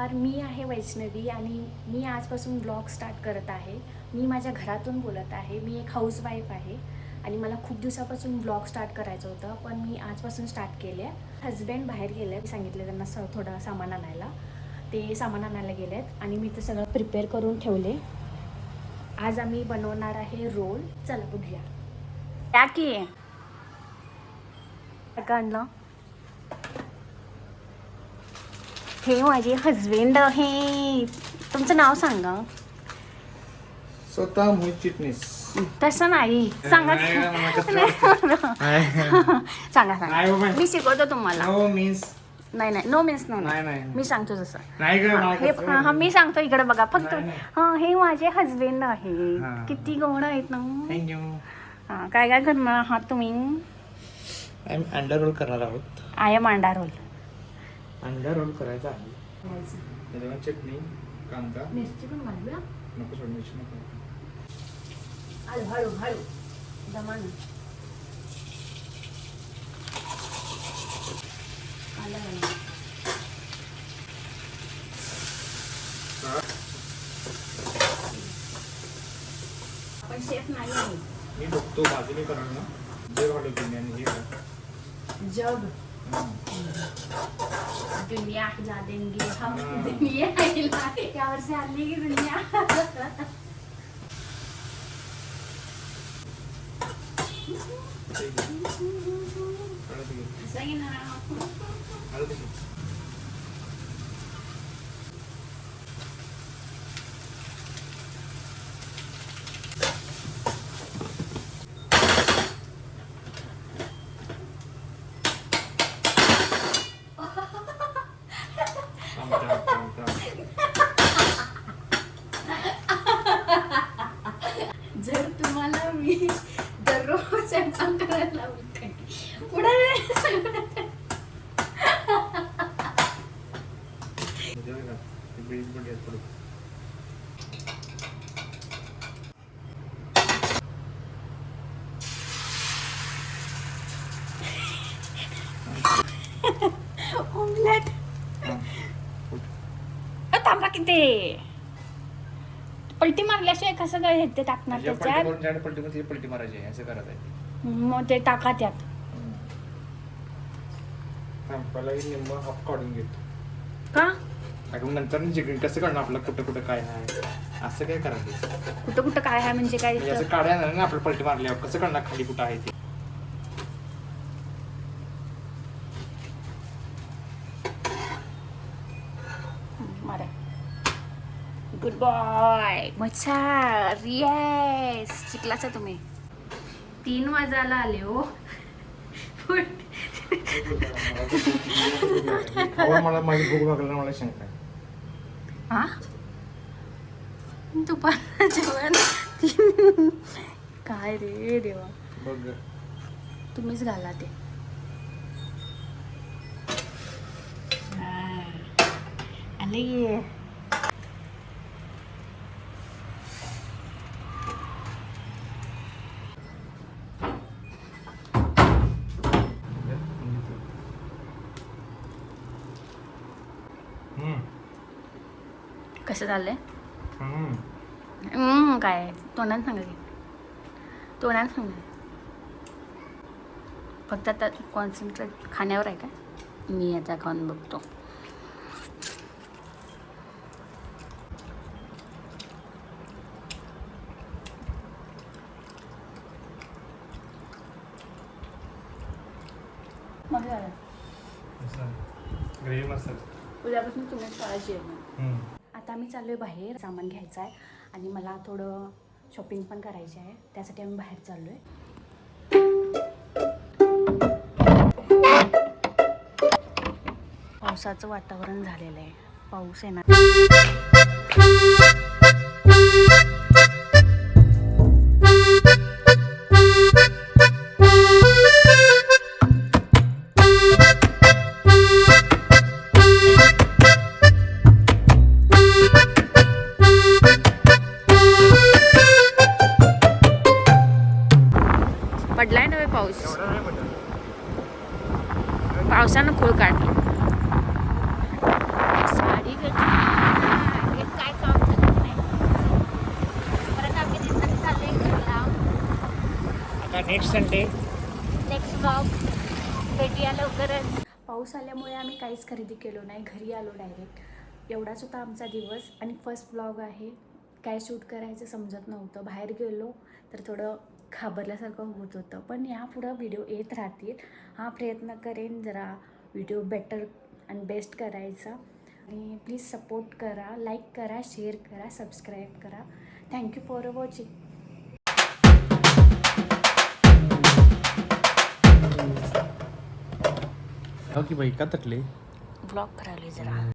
नमस्कार, मी आहे वैष्णवी आणि मी आजपासून ब्लॉग स्टार्ट करत आहे. मी माझ्या घरातून बोलत आहे. मी एक हाऊसवाईफ आहे आणि मला खूप दिवसापासून ब्लॉग स्टार्ट करायचं होतं, पण मी आजपासून स्टार्ट केले आहे. हजबंड बाहेर गेले, सांगितले त्यांना थोडं सामान आणायला. ते सामान आणायला गेले आहेत आणि मी ते सगळं प्रिपेअर करून ठेवले. आज आम्ही बनवणार आहे रोल. चला बघूया. त्या की काय आणलं? हे माझे हजबंड आहे. तुमचं नाव सांगा. स्वतः मोहित चिटणीस. तसं नाही, सांगा. सांगा. मी शिकवतो तुम्हाला. नो मीन्स नाही, नो मीन्स नो. नाही. मी सांगतो तसं. नाही हा मी सांगतो. इकडे बघा फक्त. हा, हे माझे हजबंड आहे. हा. किती गौण आहेत ना. थँक्यू. हा, काय काय करणार आहात तुम्ही? अंडर रोल करणार आहोत. आय एम अंडा रोल. अंडर रोल करायचा आहे. त्याच्यावर चटणी, कांदा. मिरची पण घालूया. नको सोड, मिरची नको. हळू दमानं. आपण शेफ नाही आहे. मी बघतो बाजूने करणार ना. जे वाढव तुम्ही आणि हे करा. जग दुनिया हिला देंगे हम. दुनिया हिला यावर से आली की दुनिया. सही ना. जर तुम्हाला मी दररोज स्वयंपाक करायला लावते पुढे ऑमलेट. थांबा किती पलटी मारल्याशिवाय कसं काय ते टाकणार त्याच्यात? पलटी मारायची आहे, असं करायचं आहे. मग ते टाका त्यात. पहिला निंब हाफ काढून घेतो. का? अगं नंतर जिकडे कसं काढणार आपलं कुठं काय आहे, असं काय करायचं? कुठं काय आहे म्हणजे काय? असं काढायला ना आपलं पलटी मारल्यावर कसं काढणार खाली कुठं आहे ते? मारा. Good boy. मच्छर. येस, शिकलाच तुम्ही. 3 वाजायला आले हो. मला माझी भूक लागली, मला शंका आहे. हा, दुपार जेवण काय रे देवा. बघ तुम्हीच घाला ते. आले. कसं झालंय? काय तोंडाने सांगा की. तोंडाने सांगा. फक्त आता कॉन्सन्ट्रेट खाण्यावर आहे का? मी आता खाऊन बघतो. मग झालं. ग्रेव्ही मसाला. उद्यापासून तुम्ही काळजी आहे. आता आम्ही चाललोय बाहेर. सामान घ्यायचं आहे आणि मला थोडं शॉपिंग पण करायची आहे. त्यासाठी आम्ही बाहेर चाललोय. पावसाचं वातावरण झालेलं आहे. पाऊस येणार. पडलाय नव्हे पाऊस. पावसानं खूळ काढली. साडी आता नेक्स्ट संडे. नेक्स्ट व्लॉग भेटूया लवकरच. पाऊस आल्यामुळे आम्ही काहीच खरेदी केलो नाही, घरी आलो डायरेक्ट. एवढाच होता आमचा दिवस आणि फर्स्ट ब्लॉग आहे. काय शूट करायचं समजत नव्हतं. बाहेर गेलो तर थोडं घाबरल्यासारखं होत होतं, पण यापुढं व्हिडिओ येत राहतील. हा प्रयत्न करेन जरा व्हिडिओ बेटर आणि बेस्ट करायचा. आणि प्लीज सपोर्ट करा, लाईक करा, शेअर करा, सबस्क्राईब करा. Thank you for watching. हो की बाई का तटले. ब्लॉग करायला जरा